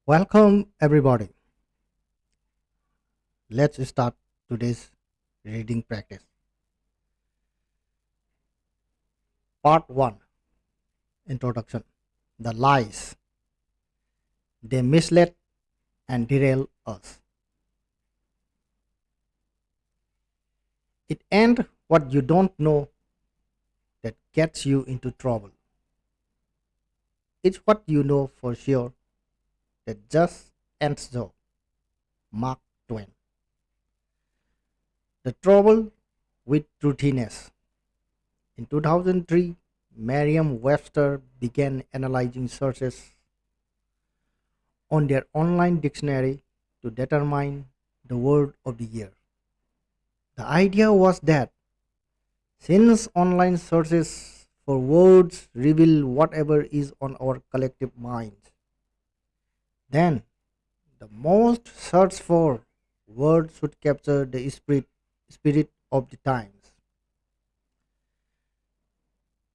Welcome, everybody. Let's start today's reading practice. Part 1. Introduction. The lies. They mislead and derail us. It ain't what you don't know that gets you into trouble. It's what you know for sure that just ends so. Mark Twain. The trouble with truthiness. In 2003, Merriam Webster began analyzing sources on their online dictionary to determine the word of the year. The idea was that since online sources for words reveal whatever is on our collective minds, then the most searched for word should capture the spirit of the times.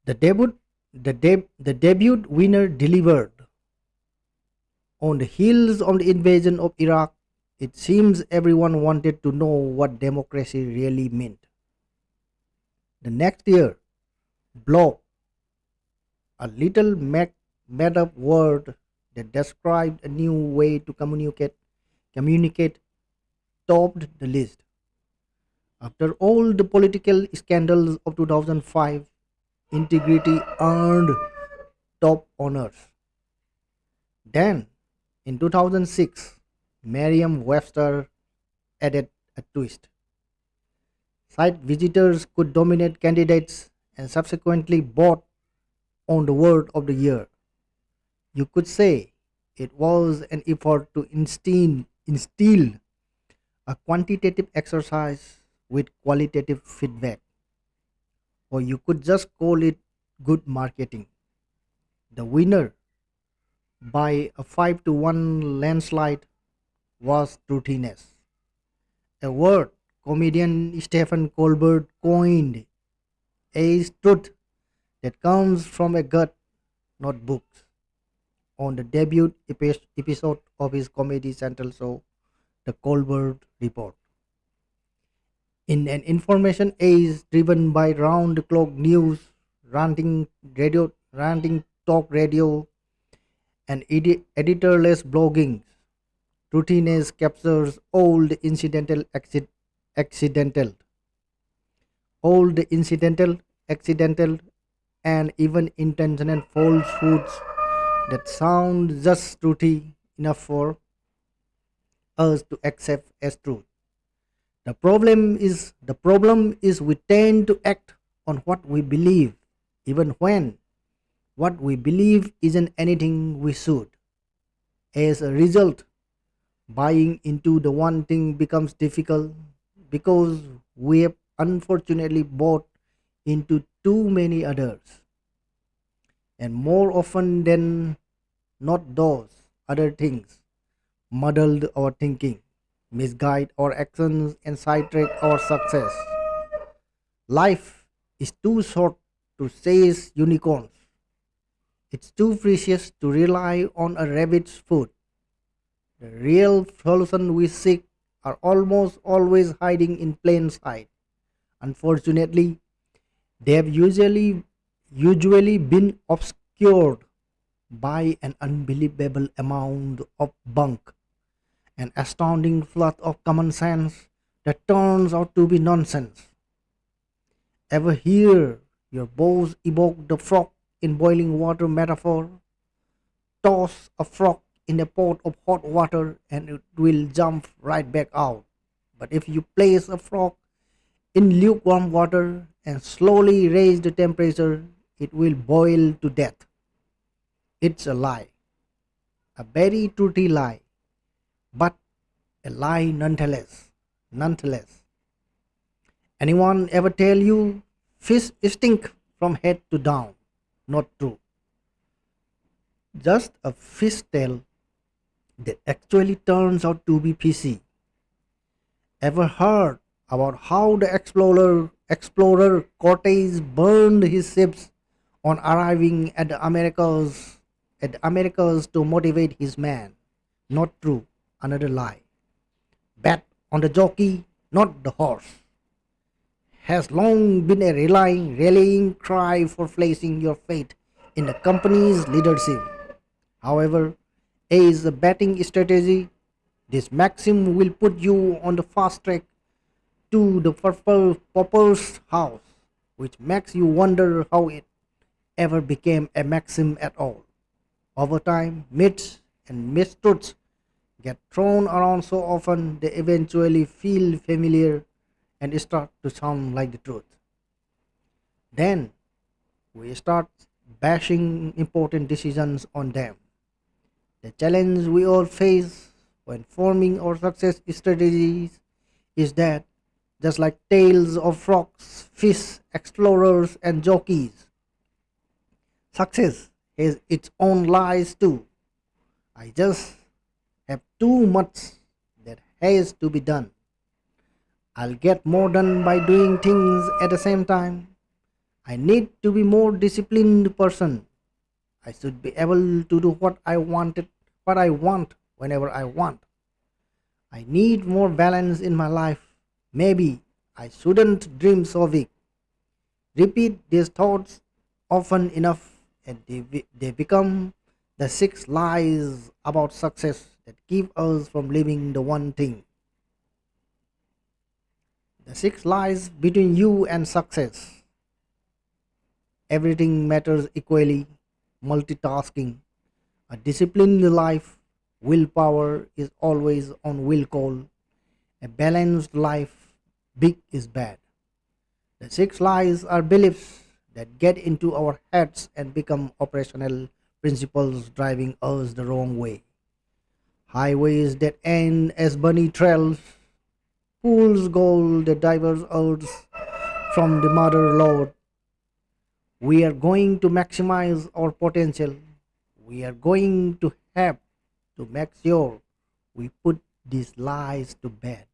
The debut winner delivered. On the heels of the invasion of Iraq, it seems everyone wanted to know what democracy really meant. The next year, blog, a little made up word that described a new way to communicate topped the list. After all the political scandals of 2005, integrity earned top honors. Then, in 2006, Merriam Webster added a twist. Site visitors could nominate candidates and subsequently vote on the word of the year. You could say it was an effort to instill a quantitative exercise with qualitative feedback, or you could just call it good marketing. The winner by a 5 to 1 landslide was truthiness, a word comedian Stephen Colbert coined as truth that comes from a gut, not books. On the debut episode of his Comedy Central show, The Colbert Report. In an information age driven by round the clock news, ranting talk radio, and editorless blogging, truthiness captures all the accidental, all the accidental, and even intentional falsehoods that sound just truthy enough for us to accept as truth. The problem is we tend to act on what we believe, even when what we believe isn't anything we should. As a result, buying into the one thing becomes difficult because we have unfortunately bought into too many others. And more often than not, those other things muddled our thinking, misguide our actions, and sidetrack our success. Life is too short to chase unicorns. It's too precious to rely on a rabbit's foot. The real solution we seek are almost always hiding in plain sight. Unfortunately, they have usually been obscured by an unbelievable amount of bunk, an astounding flood of common sense that turns out to be nonsense. Ever hear your boss evoke the frog in boiling water metaphor? Toss a frog in a pot of hot water and it will jump right back out. But if you place a frog in lukewarm water and slowly raise the temperature, it will boil to death. It's a lie, a very truthy lie, but a lie nonetheless. Nonetheless, anyone ever tell you fish stink from head to down? Not true. Just a fish tale that actually turns out to be fishy. Ever heard about how the explorer Cortez burned his ships on arriving at the Americas to motivate his men? not true. Another lie. Bet on the jockey, not the horse, has long been a rallying cry for placing your faith in the company's leadership. However, A is a betting strategy. This maxim will put you on the fast track to the purple pauper's house, which makes you wonder how it ever became a maxim at all. Over time, myths and mistruths get thrown around so often they eventually feel familiar and start to sound like the truth. Then we start bashing important decisions on them. The challenge we all face when forming our success strategies is that, just like tales of frogs, fish, explorers, and jockeys, success has its own lies too. I just have too much that has to be done. I'll get more done by doing things at the same time. I need to be more disciplined person. I should be able to do what I want whenever I want. I need more balance in my life. Maybe I shouldn't dream so big. Repeat these thoughts often enough and they become the six lies about success that keep us from living the one thing. The six lies between you and success. Everything matters equally. Multitasking. A disciplined life. Willpower is always on will call. A balanced life. Big is bad. The six lies are beliefs that get into our heads and become operational principles driving us the wrong way. Highways that end as bunny trails, pools gold that diverge us from the mother lord. We are going to maximize our potential. We are going to have to make sure we put these lies to bed.